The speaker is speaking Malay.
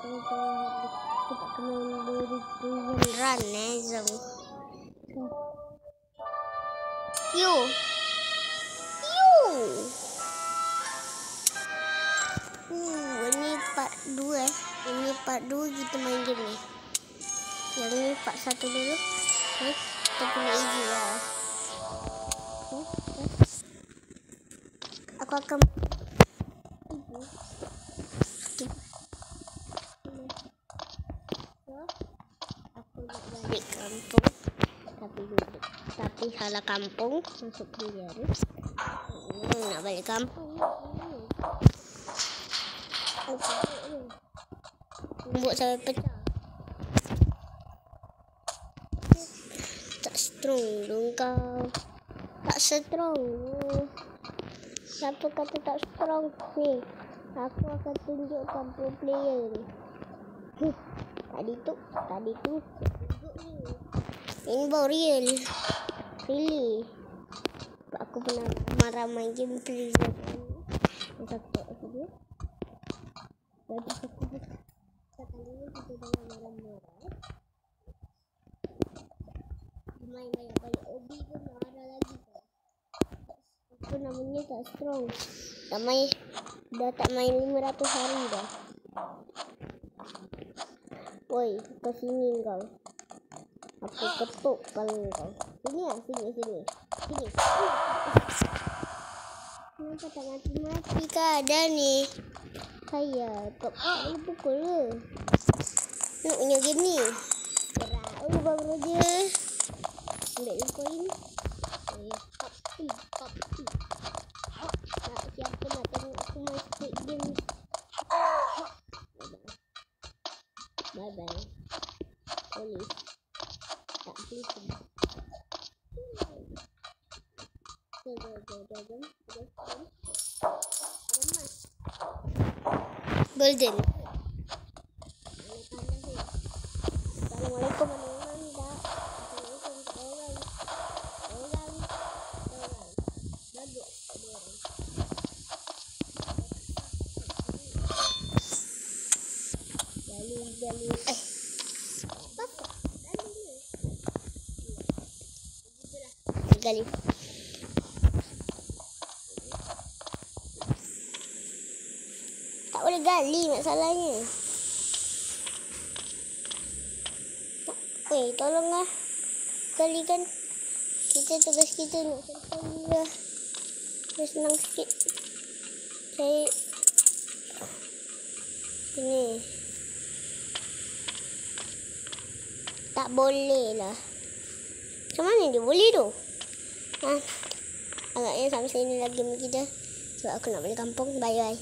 Kita kena beneran zong. Yo. Ini part 2 Ini part 2 kita main game ni. Yang ni part 1 dulu. Kita kena easy lah. Aku akan aku nak balik kampung. Tapi salah kampung. Masuk penjara. Nak balik kampung. Buat sampai pecah. Tak strong dong kau. Tak strong. Siapa kata tak strong ni? Aku akan tunjukkan pro player ni. Tadi tu. Ini baru real. Really. Aku pernah ramai game prison. Satu video. Jadi aku kali ini kita dengan marah-marah. Main banyak obi pun marah lagi. Apa namanya tak strong. Dah tak main 500 hari dah. Woi, ke sini kau. Aku ketuk kalau kau. Sini. Kenapa tak mati-mati keadaan ni? Saya tak boleh pukul ke? Nak punya game ni. Gerak baru je. Ambil koin. Papi. Siapa nak tengok aku main Squid Game? Bye. Polis. Tak boleh. Golden. Assalamualaikum gali. Tak boleh gali masalahnya. Weh, tolonglah. Galikan. Tugas kita nak selesai lah. Dia senang sikit. Saya sini. Tak boleh lah. Macam mana dia boleh tu? Agaknya sampai sini lagi kita. Sebab aku nak balik kampung. Bye.